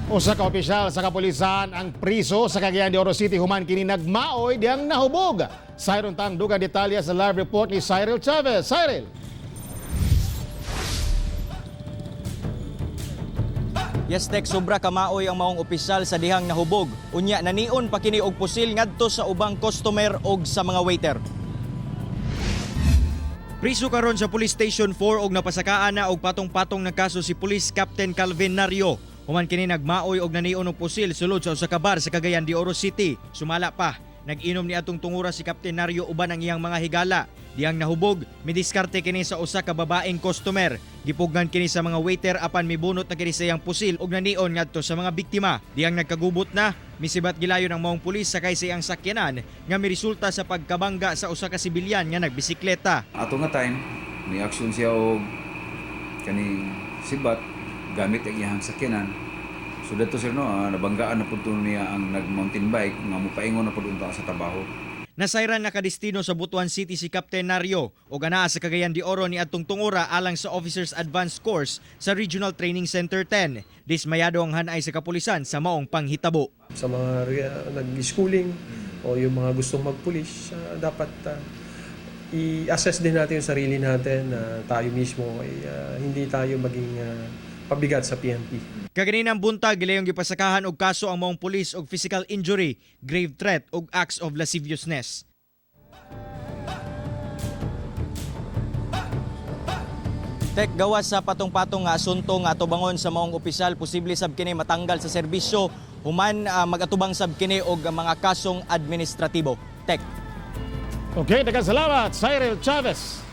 Usa ka opisyal sa kapulisan ang priso sa Cagayan de Oro City human kini nagmaoy diyang nahubog. Sayron tang dugang detalye sa live report ni Cyril Chavez. Cyril. Yes, Tek, sobra kamaoy ang maong opisyal sa dihang nahubog. Unya nanion pa kini og pusil ngadto sa ubang customer og sa mga waiter. Priso karon sa Police Station 4 og napasakaan na og patong-patong ng kaso si Police Captain Calvin Nario. Human kini nagmaoy og nanion og pusil sulod sa usa ka bar sa Cagayan de Oro City. Sumala pa, nag-inom ni atong tungura si Captain Nario uban ang iyang mga higala. Diyang nahubog, midiskarte kini sa usa ka babaeng customer. Gipugnan kini sa mga waiter apan mibunot na kini sa iyang pusil og nanion ngadto sa mga biktima. Diyang nagkagubot na, misibat gilayon ang maong pulis sakay sa iyang sakyanan nga miresulta sa pagkabangga sa usa ka sibilyan nga nagbisikleta. Ato nga time, may action siya og kani sibat gamit ang iyang sakyanan. So dato sir no, nabanggaan na pud niya ang nag-mountain bike nga mopaingon na pud unta sa trabaho. Nasayran nakadestino sa Butuan City si Captain Nario o anaa sa Cagayan de Oro ni atong tungura alang sa Officers Advanced Course sa Regional Training Center 10. Dismayado ang hanay sa kapulisan sa maong panghitabo. Sa mga nag-schooling o yung mga gustong magpulis, dapat i-assess din natin yung sarili natin na tayo mismo ay hindi tayo maging pabigat sa PNP. Kaganinang buntag gilayong gipasakahan og kaso ang maong pulis og physical injury, grave threat ug acts of lasciviousness. Tek, gawas sa patong-patong nga asunto nga atubangon sa maong opisyal, posible sab kini matanggal sa serbisyo human magatubang sab kini og mga kasong administratibo. Tek. Okay, daghang salamat Cyril Chavez.